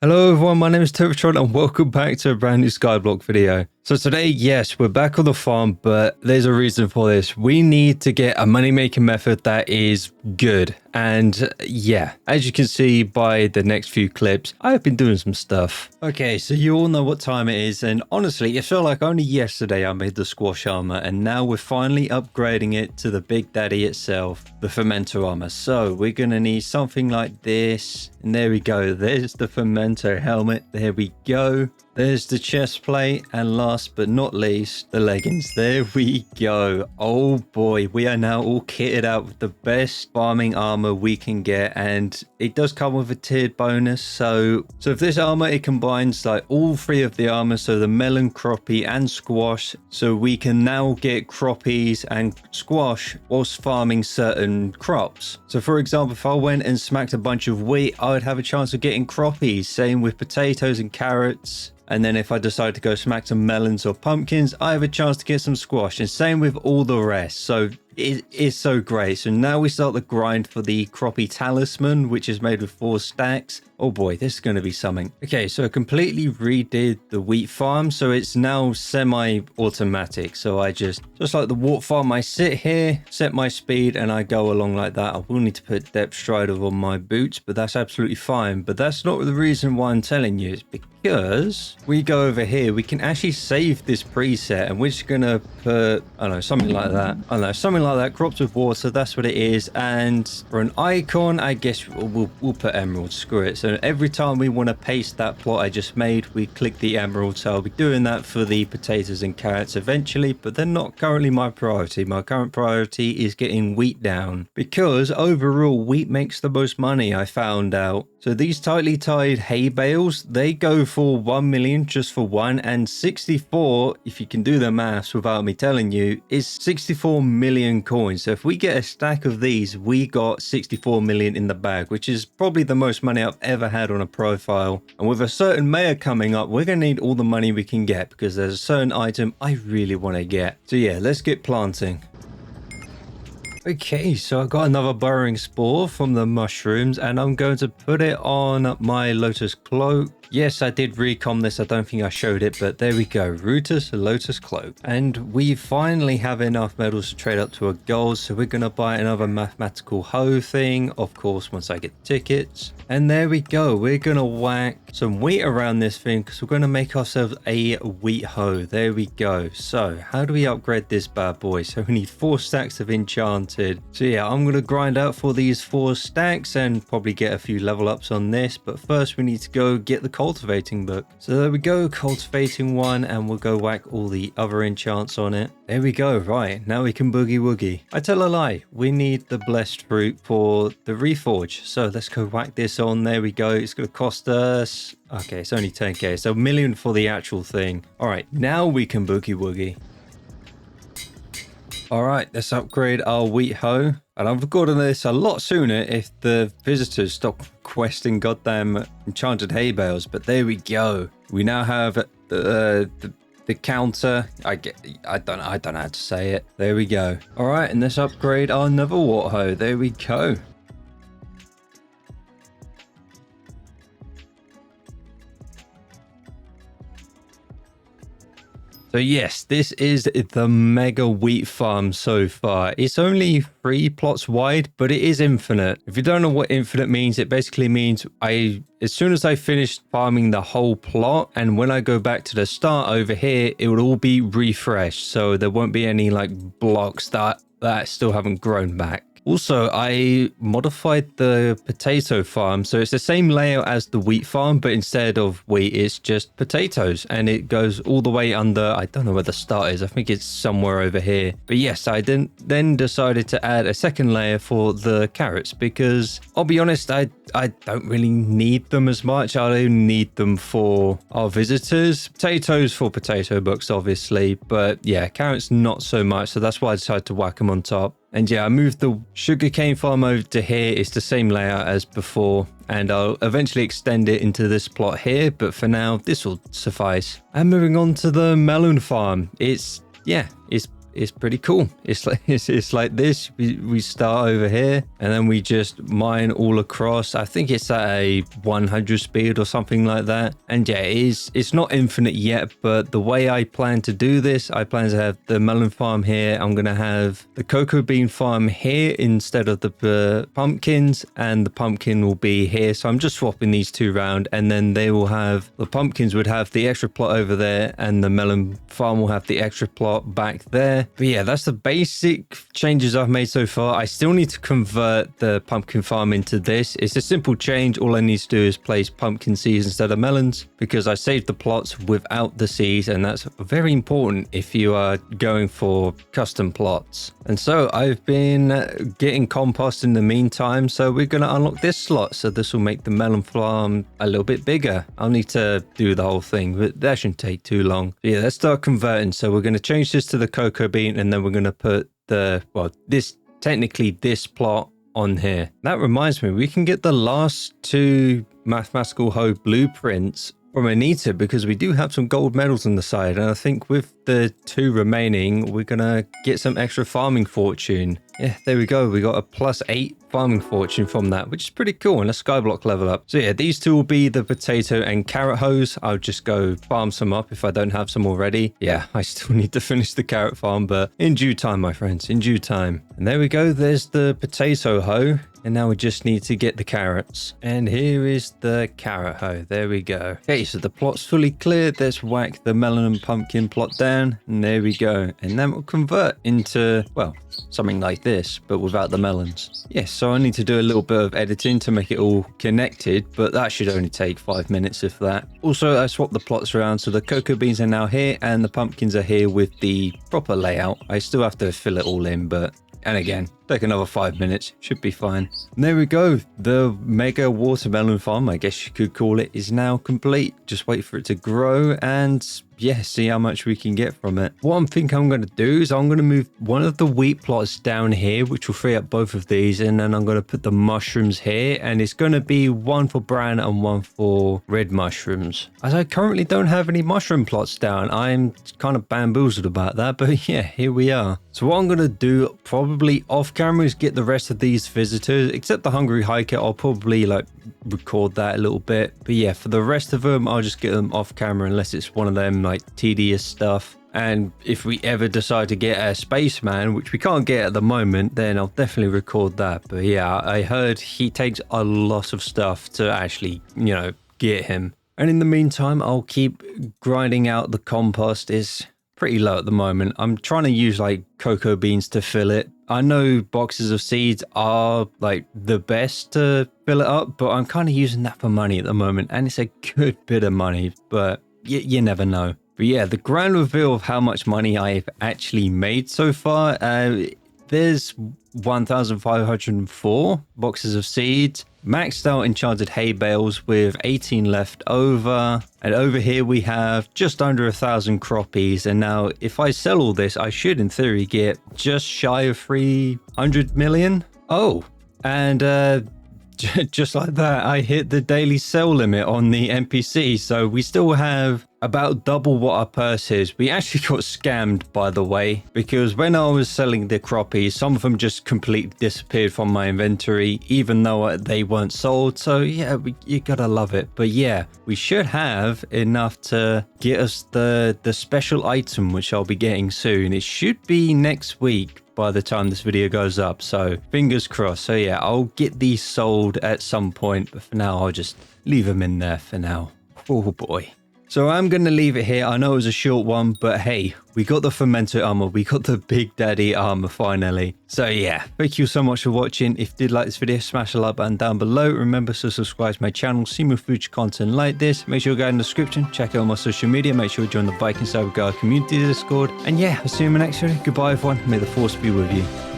Hello everyone, my name is Devetron and welcome back to a brand new Skyblock video. So today, yes, we're back on the farm, but there's a reason for this. We need to get a money-making method that is good. And yeah, as you can see by the next few clips, I've been doing some stuff. Okay, so you all know what time it is, and honestly, it felt like only yesterday I made the squash armor, and now we're finally upgrading it to the Big Daddy itself, the fermenter armor. So we're gonna need something like this, and there we go. There's the fermenter helmet. There we go. There's the chest plate, and last but not least, the leggings. There we go. Oh boy, we are now all kitted out with the best farming armor we can get, and it does come with a tiered bonus. So if this armor, it combines like all three of the armor, so the melon, crappie, and squash. So we can now get crappies and squash whilst farming certain crops. So for example, if I went and smacked a bunch of wheat, I would have a chance of getting crappies. Same with potatoes and carrots. And then if I decide to go smack some melons or pumpkins, I have a chance to get some squash. And same with all the rest. So it is so great. So now we start the grind for the crappie talisman, which is made with 4 stacks. Oh boy, this is going to be something. Okay, so I completely redid the wheat farm. So it's now semi-automatic. So I just like the wheat farm, I sit here, set my speed, and I go along like that. I will need to put depth strider on my boots, but that's absolutely fine. But that's not the reason why I'm telling you. It's because we go over here, we can actually save this preset, and we're just going to put, I don't know, something like that. I don't know, something like that, crops with water, that's what it is. And for an icon, I guess we'll put emerald, screw it. So every time we want to paste that plot I just made, we click the emerald. So I'll be doing that for the potatoes and carrots eventually, but they're not currently my priority. My current priority is getting wheat down, because overall wheat makes the most money, I found out. So these tightly tied hay bales, they go for 1 million just for one, and 64, if you can do the maths without me telling you, is 64 million coins. So if we get a stack of these, we got 64 million in the bag, which is probably the most money I've ever had on a profile. And with a certain mayor coming up, we're going to need all the money we can get, because there's a certain item I really want to get. So yeah, let's get planting. Okay, so I got another burrowing spore from the mushrooms, and I'm going to put it on my Lotus cloak. Yes, I did recom this. I don't think I showed it, but there we go. Lotus cloak. And we finally have enough medals to trade up to a gold. So we're going to buy another mathematical hoe thing, of course, once I get the tickets. And there we go. We're going to whack some wheat around this thing, because we're going to make ourselves a wheat hoe. There we go. So how do we upgrade this bad boy? So we need 4 stacks of enchanted. So yeah, I'm going to grind out for these 4 stacks and probably get a few level ups on this. But first we need to go get the cultivating book. So there we go, cultivating 1, and we'll go whack all the other enchants on it. There we go. Right, now we can boogie woogie. I tell a lie, we need the blessed fruit for the reforge. So let's go whack this on. There we go. It's going to cost us, okay, it's only 10k, so 1 million for the actual thing. All right, now we can boogie woogie. All right, let's upgrade our wheat hoe. And I've recorded this a lot sooner if the visitors stop questing goddamn enchanted hay bales. But there we go. We now have the counter. I don't know how to say it. There we go. All right, and let's upgrade our another water hoe. There we go. So yes, this is the mega wheat farm so far. It's only 3 plots wide, but it is infinite. If you don't know what infinite means, it basically means as soon as I finish farming the whole plot, and when I go back to the start over here, it will all be refreshed. So there won't be any like blocks that still haven't grown back. Also, I modified the potato farm, so it's the same layout as the wheat farm, but instead of wheat, it's just potatoes, and it goes all the way under. I don't know where the start is. I think it's somewhere over here. But yes, I then decided to add a second layer for the carrots, because I'll be honest, I don't really need them as much. I only need them for our visitors. Potatoes for potato books, obviously, but yeah, carrots not so much. So that's why I decided to whack them on top. And yeah, I moved the sugarcane farm over to here. It's the same layout as before, and I'll eventually extend it into this plot here, but for now this will suffice. And moving on to the melon farm, it's it's pretty cool. It's like this. We start over here and then we just mine all across. I think it's at a 100 speed or something like that. And yeah, it's not infinite yet, but the way I plan to do this, I plan to have the melon farm here. I'm going to have the cocoa bean farm here instead of the pumpkins, and the pumpkin will be here. So I'm just swapping these two around, and then they will have, the pumpkins would have the extra plot over there and the melon farm will have the extra plot back there. But yeah, that's the basic changes I've made so far. I still need to convert the pumpkin farm into this. It's a simple change. All I need to do is place pumpkin seeds instead of melons, because I saved the plots without the seeds, and that's very important if you are going for custom plots. And so I've been getting compost in the meantime, so we're going to unlock this slot. So this will make the melon farm a little bit bigger. I'll need to do the whole thing, but that shouldn't take too long. Yeah, let's start converting. So we're going to change this to the cocoa bean, and then we're going to put the, well, this plot on here. That reminds me, we can get the last two mathematical hoe blueprints from Anita, because we do have some gold medals on the side, and I think with the two remaining we're gonna get some extra farming fortune. Yeah, there we go. We got a +8 farming fortune from that, which is pretty cool, and a skyblock level up. So yeah, these two will be the potato and carrot hoes. I'll just go farm some up if I don't have some already. Yeah, I still need to finish the carrot farm, but in due time, my friends, in due time. And there we go. There's the potato hoe. And now we just need to get the carrots. And here is the carrot hoe. There we go. Okay, so the plot's fully cleared. Let's whack the melon and pumpkin plot down. And there we go. And then we'll convert into, well, something like this, but without the melons. Yes, so I need to do a little bit of editing to make it all connected, but that should only take 5 minutes if that. Also, I swapped the plots around, so the cocoa beans are now here and the pumpkins are here with the proper layout. I still have to fill it all in, but... And again, take another 5 minutes, should be fine. And there we go. The mega watermelon farm, I guess you could call it, is now complete. Just wait for it to grow and yeah, see how much we can get from it. What I'm thinking I'm going to do is I'm going to move one of the wheat plots down here, which will free up both of these. And then I'm going to put the mushrooms here, and it's going to be one for brown and one for red mushrooms. As I currently don't have any mushroom plots down, I'm kind of bamboozled about that, but yeah, here we are. So what I'm going to do probably off camera is get the rest of these visitors, except the hungry hiker. I'll probably like record that a little bit, but yeah, for the rest of them I'll just get them off camera unless it's one of them like tedious stuff. And if we ever decide to get a spaceman, which we can't get at the moment, then I'll definitely record that. But yeah, I heard he takes a lot of stuff to actually, you know, get him. And in the meantime, I'll keep grinding out the compost. Is pretty low at the moment. I'm trying to use like cocoa beans to fill it. I know boxes of seeds are like the best to fill it up, but I'm kind of using that for money at the moment, and it's a good bit of money, but you never know. But yeah, the grand reveal of how much money I've actually made so far, there's 1,504 boxes of seeds, maxed out enchanted hay bales with 18 left over, and over here we have just under 1,000 croppies. And now if I sell all this, I should in theory get just shy of 300 million. Oh, and just like that, I hit the daily sell limit on the NPC. So we still have about double what our purse is. We actually got scammed, by the way, because when I was selling the croppies, some of them just completely disappeared from my inventory, even though they weren't sold. So yeah, you gotta love it. But yeah, we should have enough to get us the special item, which I'll be getting soon. It should be next week by the time this video goes up, so fingers crossed. So yeah, I'll get these sold at some point, but for now I'll just leave them in there for now. Oh boy. So I'm going to leave it here. I know it was a short one, but hey, we got the fermento armor. We got the big daddy armor finally. So yeah, thank you so much for watching. If you did like this video, smash the like button down below. Remember to subscribe to my channel, see more future content like this. Make sure you go in the description, check out my social media. Make sure you join the Viking Cyber Guard community Discord. And yeah, I'll see you in my next video. Goodbye everyone. May the force be with you.